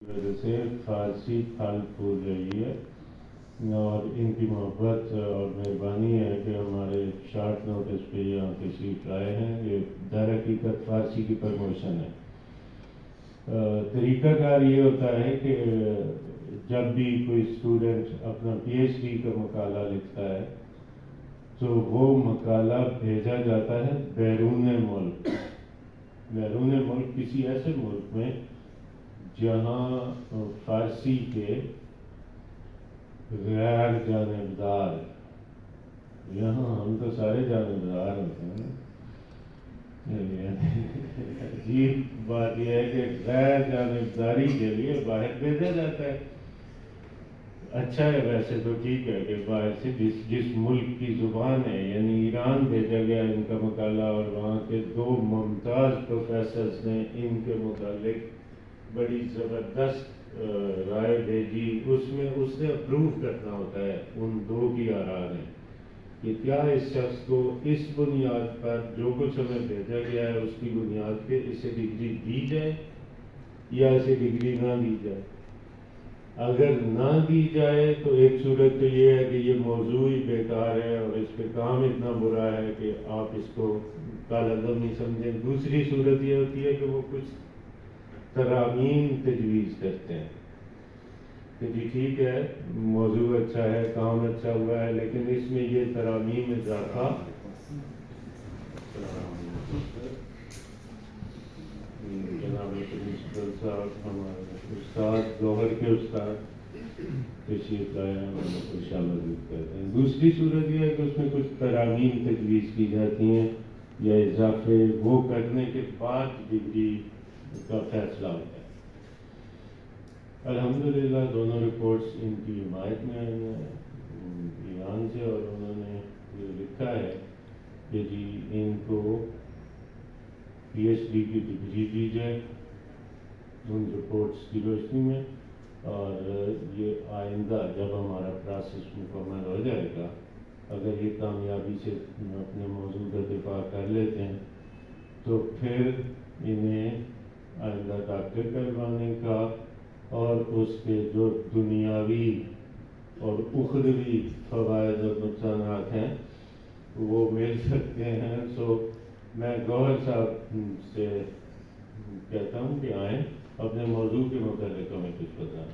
وجہ سے فارسی پھل پھول رہی ہے اور ان کی محبت اور مہربانی ہے کہ ہمارے شارٹ نوٹس پہ یہاں تشریف لائے ہیں. یہ در حقیقت فارسی کی پروموشن ہے. طریقہ کار یہ ہوتا ہے کہ جب بھی کوئی اسٹوڈنٹ اپنا پی ایچ ڈی کا مقالہ لکھتا ہے تو وہ مقالہ بھیجا جاتا ہے بیرون ملک کسی ایسے ملک میں جہاں فارسی کے غیر جانبدار. یہاں ہم تو سارے جانبدار ہوتے ہیں. عجیب بات یہ ہے کہ غیر جانبداری کے لیے باہر بھیجا جاتا ہے. اچھا ہے ویسے تو ٹھیک ہے کہ باہر سے جس ملک کی زبان ہے یعنی ایران بھیجا گیا ان کا مقالہ اور وہاں کے 2 ممتاز پروفیسرز نے ان کے متعلق بڑی زبردست رائے بھیجی. اس نے اپروو کرنا ہوتا ہے ان 2 کی آراء نے کہ کیا اس شخص کو اس بنیاد پر جو کچھ ہمیں بھیجا گیا ہے اس کی بنیاد پہ اسے ڈگری دی جائے یا اسے ڈگری نہ دی جائے. اگر نہ دی جائے تو ایک صورت تو یہ ہے کہ یہ موضوع ہی بیکار ہے اور اس پہ کام اتنا برا ہے کہ آپ اس کو کالعدم نہیں سمجھیں. دوسری صورت یہ ہوتی ہے کہ وہ کچھ ترامیم تجویز کرتے ہیں کہ جی ٹھیک ہے موضوع اچھا ہے کام اچھا ہوا ہے لیکن اس میں یہ ترامیم اضافہ جناب پرنسپل صاحب ہمارے استاد گوہر کے استاد تشریف لائے ہیں ان کو خوش آمدید کہتے ہیں. دوسری صورت یہ ہے کہ اس میں کچھ ترامیم تجویز کی جاتی ہیں یا اضافے وہ کرنے کے بعد ڈگری کا فیصلہ ہوتا ہے. الحمدللہ دونوں رپورٹس ان کی حمایت میں آئی ہیں ایران سے اور انہوں نے یہ لکھا ہے کہ جی ان کو پی ایچ ڈی کی ڈگری دی جائے ان رپورٹس کی روشنی میں. اور یہ آئندہ جب ہمارا پروسیس مکمل ہو جائے گا اگر یہ کامیابی سے اپنے موضوع کا دفاع کر لیتے ہیں تو پھر انہیں آئندہ ڈاکٹر کروانے کا اور اس کے جو دنیاوی اور اخروی فوائد اور نقصانات ہیں وہ مل سکتے ہیں. میں گوہر صاحب سے کہتا ہوں کہ آئیں اپنے موضوع کے متعلق ہمیں کچھ بتائیں.